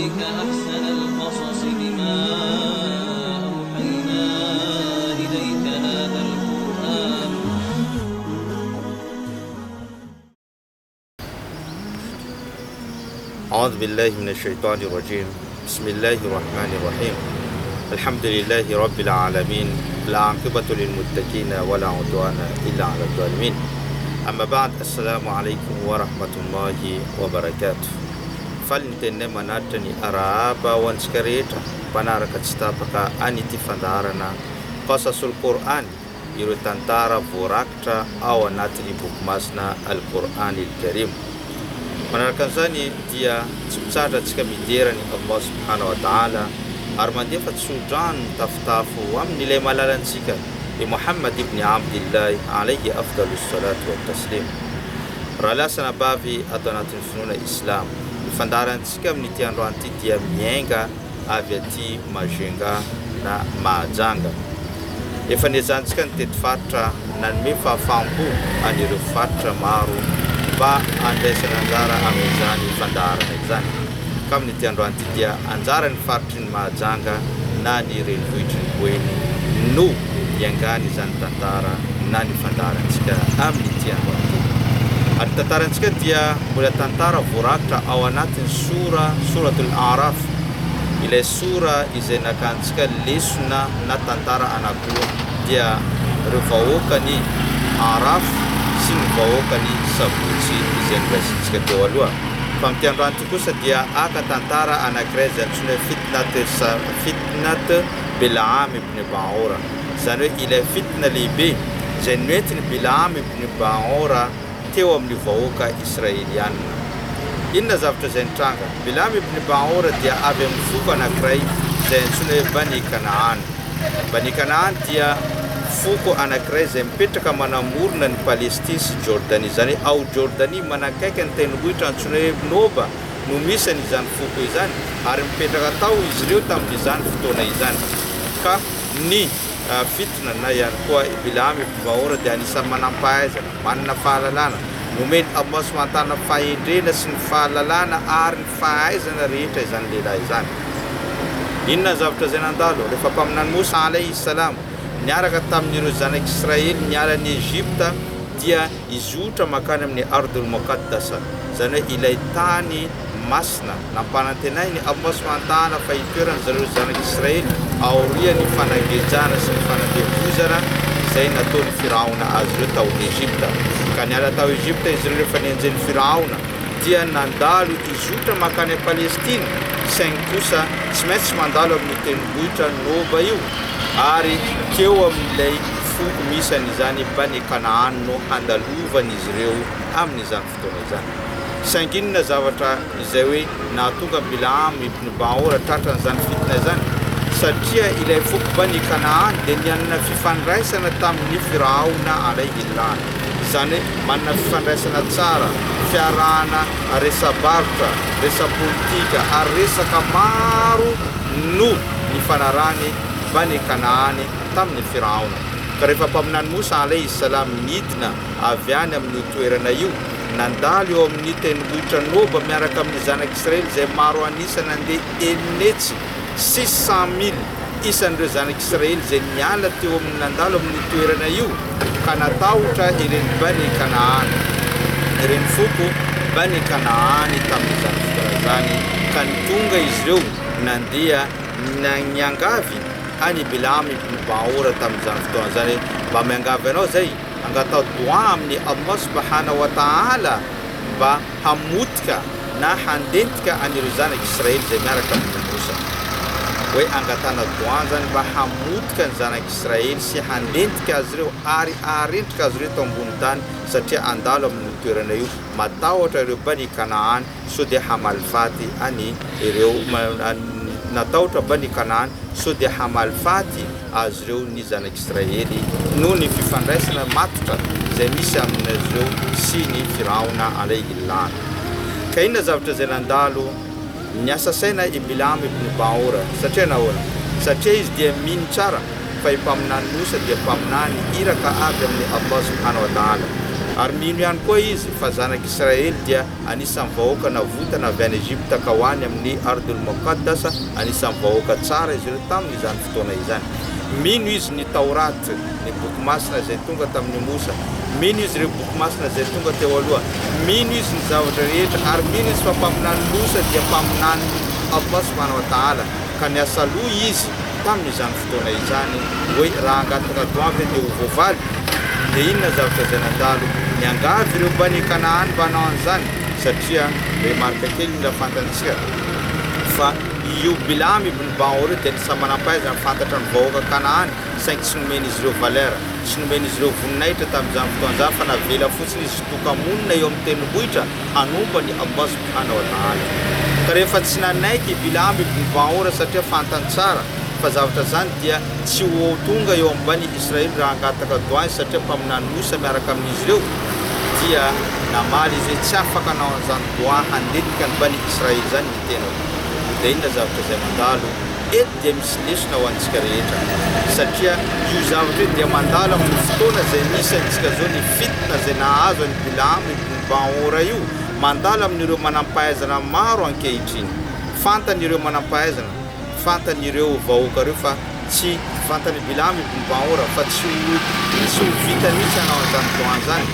عليك أحسن القصص بما أوحينا إليك هذا القرآن. أعوذ بالله من الشيطان الرجيم. بسم الله الرحمن الرحيم. الحمد لله رب العالمين. لا عاقبة للمتقين ولا عدوان إلا على الظالمين. أما بعد. السلام عليكم ورحمة الله وبركاته. Falintenne manatany arahaba ho antsika rehetra mpanaraka tsy tapaka any ity fandaharana qasasul Qur'an, ireo tantara voarakitra ao anatin'ny boky masina Al-Qur'an al-Karim. Manaraka an'izany dia tsy mitsatra antsika miderany Allah subhanahu wa ta'ala ary mandefa tsodrano mitafitafo amin'ilay malalantsika i Muhammad ibn Abdillah alayhi afdalus salatu wa taslim. Raha lasana bavy ato anatin'ny finoana Islam, fandaharantsika amin'ity androany ity dia miainga avy aty Majenga na Mahajanga. Efa niajantsika ny tety faritra nanome fahafampo an'ireo faritra maro mba andraisana anjara amin'izany fandaharana izany. Ka amin'ity androany ity dia anjara ny faritry ny Mahajanga na ny renivohitry ny Boeny no iangany izany tantara na ny fandaharantsika amin'ity androany ity. Ary tantarantsika dia mbola tantara voarakitra ao anatin'ny suratul Araf, ilay sura izay nakantsika lesona na tantara anakiroa dia ireo vahoakany Araf sy ny vahoakany Sabotsy izay noraisintsika teo aloha. Fa amin'ity androany ity kosa dia aka tantara anakiray izay antsoina fitnat Bilaam ibn Baora, izany hoe ilay fitna lehibe izay noentiny Bilaam ibn Baora teo amin'ny vahoaka Israelianina. Inona zavatra izay nitranga? Bilaam ibn Baora dia avy amin'ny foko anakiray izay antsoina hoe Bani Kanaan. Bani Kanaan dia foko anakiray izay mipetraka manamorona ny Palestine sy Jordanie, izany ao Jordanie manakaiky ny tendrombohitra antsoina hoe Noba no misy izany foko izany ary mipetraka tao izy ireo tamin'izany fotoana izany. Ka ny fitna na ihany koa Bilaam ibn Baora dia anisan'ny manampahaizana, manana fahalalana, nomeny Allah subhanahu wa ta'ala fahendrena sy ny fahalalana ary ny fahaizana rehetra izany lehilahy izany. Inona zavatra izay nandalo? Rehefa mpaminany Musa alayhi salam niaraka tamin'ireo zanak'Israely niala ny Egypta dia izotra makany amin'ny Ardul Muqaddasa, izany hoe ilay tany masina nampanantenainy Allah subhanahu wa ta'ala fa hitoerany zareo zanak'Israely aorian'ny fanangejana sy ny fanandevozana izay nataon'ny Firaona azy ireo tao Egypta. Ka niala tao Egypta izy ireo rehefa nianjeny Firaona dia nandalo izotra makany a Palestine, saingy kosa tsy maintsy mandalo amin'ny tendrombohitra Noba io ary keo amin'ilay foko misy an'izany Bani Kanaan no handalovany izy ireo amin'izany fotoana izany. Saingy inona zavatra izay hoe nahatonga Bilaam ibn Baora tratran'izany fitna izany? Satria ilay foko Bani Kanaan dia nianana fifandraisana tamin'ny Firaona alayhi la'na, izany hoe manana fifandraisana tsara, fiarahana resa-barotra, resa-politika ary resaka maro no nifanarahany Bani Kanaan tamin'ny Firaona. Ka rehefa mpaminany Musa alayhi salam midina avy any amin'ny toerana io, nandalo eo amin'ny tendrombohitra Noba miaraka amin'ny zanak'Israely izay maro anisany andeha enetsy 600,000 isan'ireo zanak'Israely izay niala teo amin'ny nandalo amin'ny toerana io ka natahotra ireny Bani Kanaan, ireny foko Bani Kanaan tamin'izany fotoana izany, ka nitonga izy ireo nandeha niangavy any Bilaam ibn Baora tamin'izany fotoana izany. Mba miangavy anao zay angatao doa amin'ny Allah subhanahu wa ta'ala mba hamotika na handentika an'ireo zanak'Israely izay miaraka amin'ny Musa. Hoe angatana doa zany mba hamotika ny zanak'Israely sy handentika azy ireo ary aharentrika azy ireo tao ambony tany satria andalo amin'ny toerana io. Matahotra ireo Bani Kanaan so dia hamalifaty any ireo natahotra Bani Kanaan so dia hamalifaty azy ireo ny zanak'Israely noho ny fifandraisana matotra izay misy amin'azy ireo sy ny Firaona alayhi la'na. Ka inona zavatra izay nandalo? Niasa saina i Bilaam ibn Baora satria nahoana? Satria izy dia mino tsara fa i mpaminany Musa dia mpaminany iraka avy amin'ny Allah subhanahu wa ta'ala ary mino ihany koa izy fa zanak'Israely dia anisan'ny vahoaka navotana avy any Egypta ka hoany amin'ny Ardul Muqaddasa, anisan'ny vahoaka tsara izy ireo tamin'izany fotoana izany. Mino izy ny Taurat, ny boky masina izay tonga tamin'ny Mosa, mino izy ireo boky masina izay tonga teo aloha, mino izy ny zavatra rehetra, ary mino izy fa mpaminany Mosa dia mpaminany Allah subhanahu wa ta'ala, ka niasa loha izy tamin'izany fotoana izany hoe raha angataka doavy dia ho voavaly dia inona zavatra izay nandalo niangavy ireo Bani Kanaan mba hanao an'izany, satria remarika kely mila fantantsika fa io Bilam ibn Baor dia nisy manam-pahaizana fantatra ny vahoaka Kanaan saingy tsy nomeny izy ireo valera, tsy nomeny izy ireo voninahitra tamin'izany fotoan'izany fa navela fotsiny izy tokamonina eo amin'ny tendrombohitra hanomba ny Allah subhanahu wa ta'ala. Ka rehefa tsy nanaiky Bilam ibn Baor satria fantany tsara fa zavatra zany dia tsy ho tonga eo amin'ny Bani Israely raha angataka doany satria mpaminany Mosa miaraka amin'izy ireo dia namaly izy tsy afaka hanao an'izany doa handetika ny Bani Israely zany ny tena. Dia inona zavatra izay mandalo eto dia misy lesona ho antsika rehetra satria io zavatra dia mandalo amin'ny fotoana izay misy antsika zao ny fitna izay nahazo ny Bilam ibn Baor io, mandalo amin'ireo manam-pahaizana maro ankehitriny. Fantan'ireo manam-pahaizana, fantan'ireo vahoaka ireo fa tsy fantany Bilam ibn Baor fa tsy ho vita mihitsy hanao an'izany doan zany,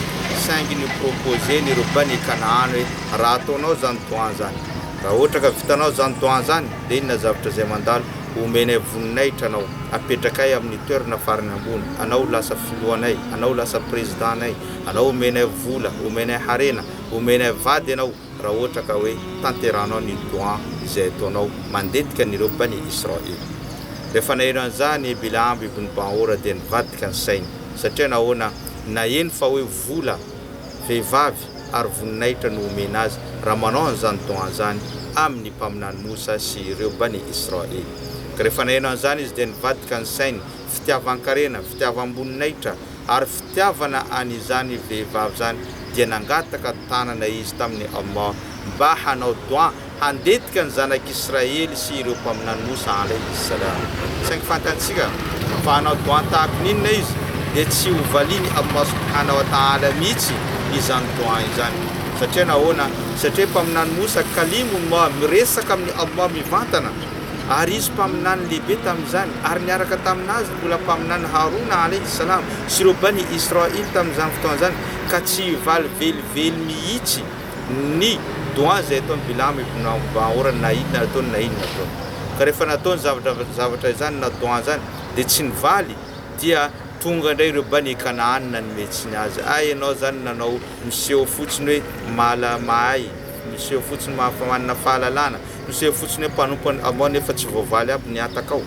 saingy ny proposé n'ireo Bani Kanaan hoe raha ataonao zany doan zany, raha ohatra ka vitanao zany doan zany dia inona zavatra izay mandalo omenay voninahitra anao, apetraka amin'ny toerana farany ambony, anao lasa filohanay, anao lasa présidentanay, anao omenay vola, omenay harena, omenay vady anao raha ohatra ka hoe tanteranao ny doan izay ataonao mandetika n'ireo Bani Israely. Rehefa naheno an'izany Bilam ibn Baor dia nivadika ny sainy satria nahoana naheno fa hoe vola, vehivavy ary voninahitra no omena azy raha manao an'izany doan zany amin'ny mpaminany Mosa sy ireo Bani Israely. Ka rehefa naheno an'izany izy dia nivadika ny sainy, fitiavan-karena, fitiavam-boninahitra ary fitiavana an'izany vehivavy zany dia nangataka tanana izy tamin'ny Allah mba hanao doan handetika ny zanak'Israely sy ireo mpaminany Mosa alayhi salam. Saingy fantantsika fa hanao doan tahaka ninona izy dia tsy ho valiny Allah subhanahu wa ta'ala mihitsy izany doan izany satria nahoana, satria mpaminany Mosa kalimullah miresaka amin'ny Allah mivantana ary izy mpaminany lehibe tamin'izany ary niaraka taminazy mbola mpaminany Haruna alayhi salam sy ireo Bani Israely tamin'izany fotoana zany ka tsy valy velively mihitsy ny doan izay ataony Bilam ibn Baor na inona ataony na inona ataony. Ka rehefa nataony zavatra izany na doan zany dia tsy nivaly dia tonga indray ireo Bani Kanaan nanometsiny azy, ianao zany nanao miseho fotsiny hoe mala mahay, miseho fotsiny manana fahalalana, miseho fotsiny hoe mpanompony Allah nefa tsy voavaly aby ny atakao.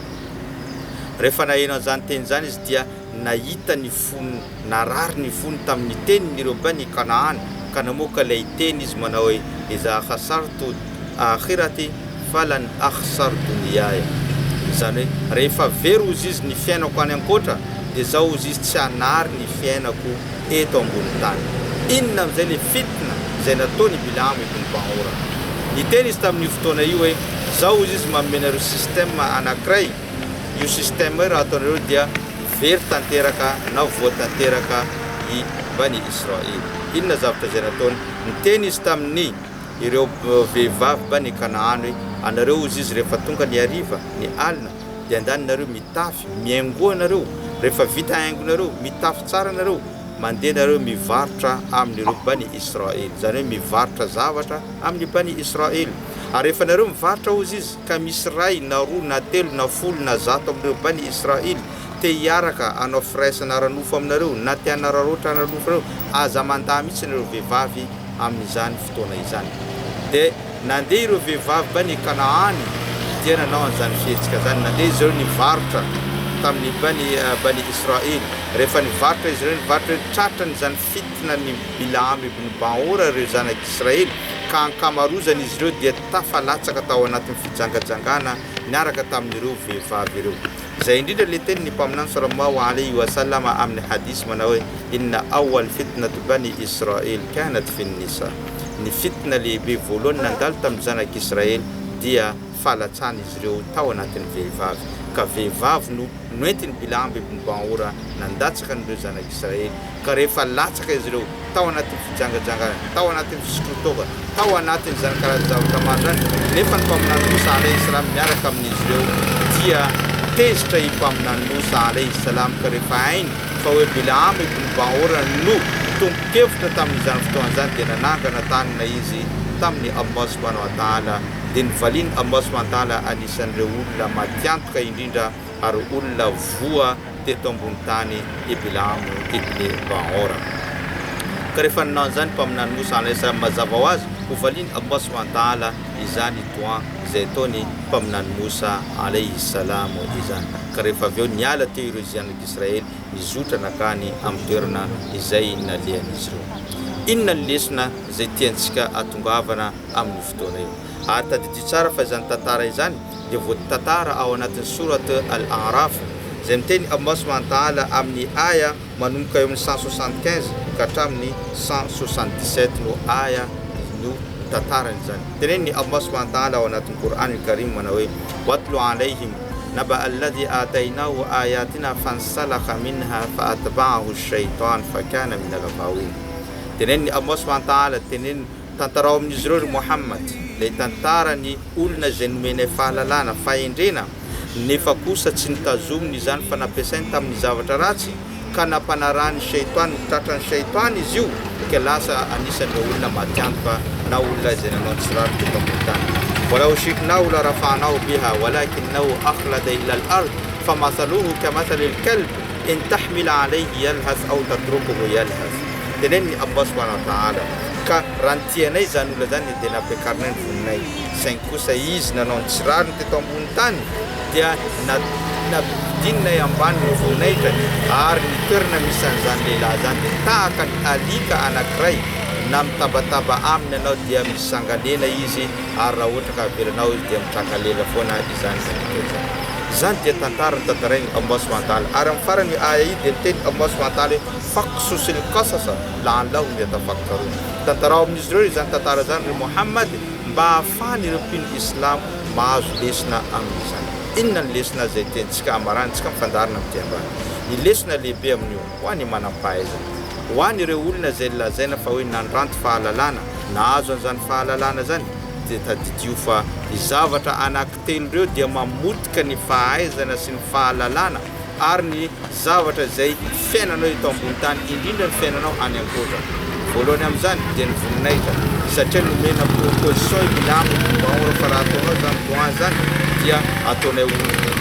Rehefa naheno an'izany teny zany izy dia nahita ny fony, narary ny fony tamin'ny tenin'ireo Bani Kanaan ka namoaka ilay teny izy manao hoe iza khasartu akhirati falan akhsar dunyaya, izany hoe rehefa very ozy izy ny fiainako any ankoatra dia zao ozy izy tsy hanary ny fiainako eto ambony tany. Inona amin'izay le fitna izay nataony Bilam ibn Baor. Ny teny izy tamin'ny fotoana io hoe zao ozy izy mamenareo système anankiray, io système io raha ataonareo dia very tanteraka na voatanteraka i Bani Israely. Inona zavatra izay nataony? Ny teny izy tamin'ny ireo vehivavy Bani Kanaan hoe anareo ozy izy rehefa tonga ny hariva ny alina dia andaninareo mitafy, miaingoa nareo, rehefa vita haingonareo mitafy tsara nareo, mandeha nareo mivarotra amin'ireo Bani Israely, zany hoe mivarotra zavatra amin'ny Bani Israely. Ary rehefa nareo mivarotra ozy izy ka misy ray na roa na telo na folo na zato amin'ireo Bani Israely te hiaraka anao firaisana ara-nofo aminareo na te hanararoatra ara-nofo nareo, aza mandahy mihitsy nareo vehivavy amin'izany fotoana izany. Dia nandeha ireo vehivavy Bani Kanaan dia nanao an'izany fihetsika zany, nandeha izy ireo nivarotra tamin'ny Bani Israely. Rehefa nivarotra izy ireo nivarotra tratra n'izany fitna ny Bilam ibn Baor ireo zanak'Israely ka ankamarozany izy ireo dia tafalatsaka tao anatin'ny fijangajangana niaraka tamin'ireo vehivavy ireo. Izay indrindra le teny ny mpaminany sallallahu alayhi wa sallam amin'ny hadis manao hoe inna awwal fitnatu Bani Israel kanat fi nisa, ny fitna lehibe voalohany nandalo tamin'ny zanak'Israely dia falatsana izy ireo tao anatin'ny vehivavy. ka vehivavy no noentiny Bilam ibn Baora nandatsaka n'ireo zanak'Israely ka rehefa latsaka izy ireo tao anatin'ny fijangajangana tao anatin'ny fisotrotoka tao anatin'ny zany karazan-zavatra maro zany nefa ny mpaminany Musa alayhi salam miaraka amin'izy ireo dia tezitra i mpaminany Musa alayhi salam ka rehefa hainy fa hoe Bilam ibn Baora no tompo-kevitra tamin'izany fotoana zany dia nanangana tanana izy tamin'ny Allah subhanahu wa ta'ala dia nivaliny Allah subhanahu wa ta'ala anisan'ireo olona matiantoka indrindra ary olona voa teto ambony tany i Bilam ibn Baora ka rehefa nanao an'izany mpaminany Musa alayhi salam mazava ho azy ho valiny Allah subhanahu wa ta'ala izany toan izay ataony mpaminany Musa alayhi salam izany ka rehefa avy eo niala teo ireo zanak'Israely nizotra nakany amin'ny toerana izay nalehan'izy ireo. Inona ny lesona izay tiantsika atongavana amin'ny fotoana io ary tadidio tsara fa izany tantara izany dia voatantara ao anatin'ny surat Al-A'raf izay miteny Allah subhanahu wa ta'ala amin'ny aya manomboka eo amin'ny 175 ka hatramin'ny 177 no aya no tantarany izany. Teneny Allah subhanahu wa ta'ala ao anatin'ny Qur'an al-Karim manao hoe watlu alayhim naba alladhi atainahu ayatina fansalakha minha fa atba'ahu ash-shaytan fa kana min al-ghawin. Teneny Allah subhanahu wa ta'ala teneny tantarao amin'izy ireo Muhammad le tantarany olona izay nomeny fahalalana fahendrena nefa kosa tsy nitazominy izany fa nampiasainy tamin'ny zavatra ratsy ka nampanarahany shaytan tratrany shaytan izy io ka lasa anisan'ireo olona matiantoka na olona izay nanao tsy rary teto ambony tany. ولو شئناه لرفعناه بها ولكنه أخلد إلى الأرض فمثله كمثل الكلب إن تحمل عليه يلهث أو تتركه يلهث. Teneni Allah subhanahu wa ta'ala ka rantianay zany olona zany dia nampiakarina ny voninay saingy kosa izy nanao tsy rariny teto ambony tany dia nampidinay ambany ny voninaitrany ary ny toerana misy an'izany lehilahy zany dia tahaka ny alika anankiray na mitabataba aminy ianao dia misangalena izy ary raha ohatra ka avelanao izy dia mitrakalela foana izany izany dia tantarany tantarainy Allah subhanahu wa ta'ala ary amin'ny farany aya io dia miteny Allah subhanahu wa ta'ala faqsusil qasasa la'allahum yatafakkarun. Tantarao amin'izy ireo izany tantara zany ry Muhammad mba ahafahany ireo mpino Islam mahazo lesona amin'izany. Inona ny lesona izay tiantsika amarantsika mifandarina amin'ity ambany? Ny lesona lehibe amin'io ho an'ny manam-pahaizana ho an'ny ireo olona izay lazaina fa hoe nandranto fahalalana nahazo an'izany fahalalana zany dia tadidio fa ny zavatra anankitelo ireo dia mamotika ny fahaizana sy ny fahalalana ary ny zavatra izay fiainanao eto ambony tany indrindra ny fiainanao any ankoatra. Voalohany amin'izany dia ny voninahitra satria nomena proposition Bilam ibn Baora fa raha ataonao zany doan zany dia ataonay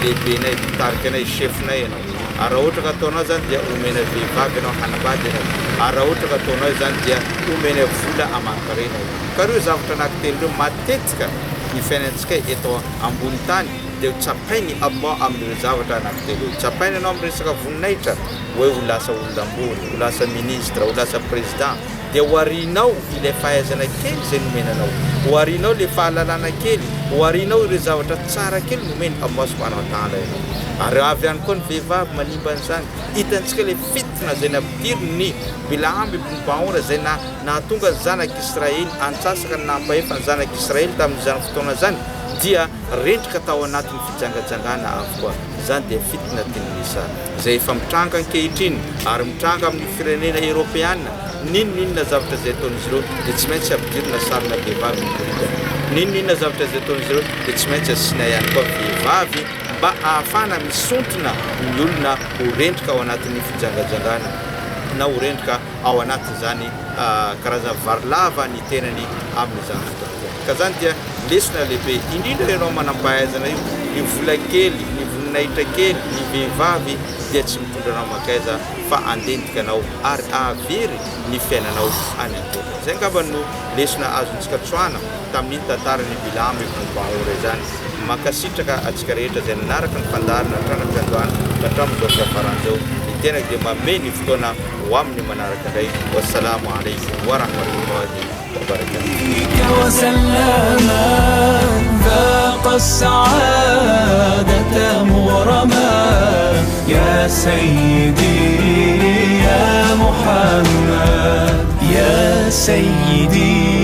lehibenay mitarikanay chefinay ianao ary raha ohatra ka ataonao zany dia omena vehivavy ianao hanambady ianao ary raha ohatra ka ataonao zany dia omena vola aman-karena ka ireo zavatra anankitelo ireo matetika ny fiainantsika eto ambony tany dia tsapainy Allah amin'ireo zavatra anankitelo tsapainy ianao amin'ny resaka voninahitra hoe ho lasa olom-bony ho lasa ministra ho lasa président dia ho arinao ilay fahaizana kely izay nomenanao ho arinao ilay fahalalana kely ho arinao ireo zavatra tsara kely nomeny Allah subhanahu wa ta'ala ianao ary avy ihany koa ny vehivavy manimba an'izany hitantsika ilay fitina izay nampidiriny ny Bilam ibn Baora izay nahatonga ny zanak'Israely antsasaka ny nampahefa ny zanak'Israely tamin'izany fotoana zany dia rendrika tao anatin'ny fijangajangana avokoa. Izany dia fitina tinisa izay efa mitranga ankehitriny ary mitranga amin'ny firenena Europeana ninona zavatra izay ataon'izy ireo dia tsy maintsy ampidirina sarina vehivavy mikorikana ninona zavatra izay ataon'izy ireo dia tsy maintsy asiana ihany koa vehivavy mba ahafahana misontona ny olona ho rendrika ao anatin'ny fijangajangana na ho rendrika ao anatin'izany karazana varilava ny tenany amin'izany fotoana ka zany dia lesona lehibe indrindra ianao manam-pahaizana io ny vola kely ny voninahitra kely ny vehivavy dia tsy mitondranao makaiza fa andentikanao ary avery ny fiainanao any ankoatra. Izay angamba no lesona azontsika tsoana tamin'ny tantarany Bilam ibn Baora izany makasitraka atsika rehetra izay nanaraka ny fandarina tranam-piandohana ka hatramin'izao fiafaran'izao ny tena dia mameny fotoana ho amin'ny manaraka indray. Wassalamu alaikum wa rahmatullahi wa barakatuh. وسلاما ذاق السعادة مغرما يا سيدي يا محمد يا سيدي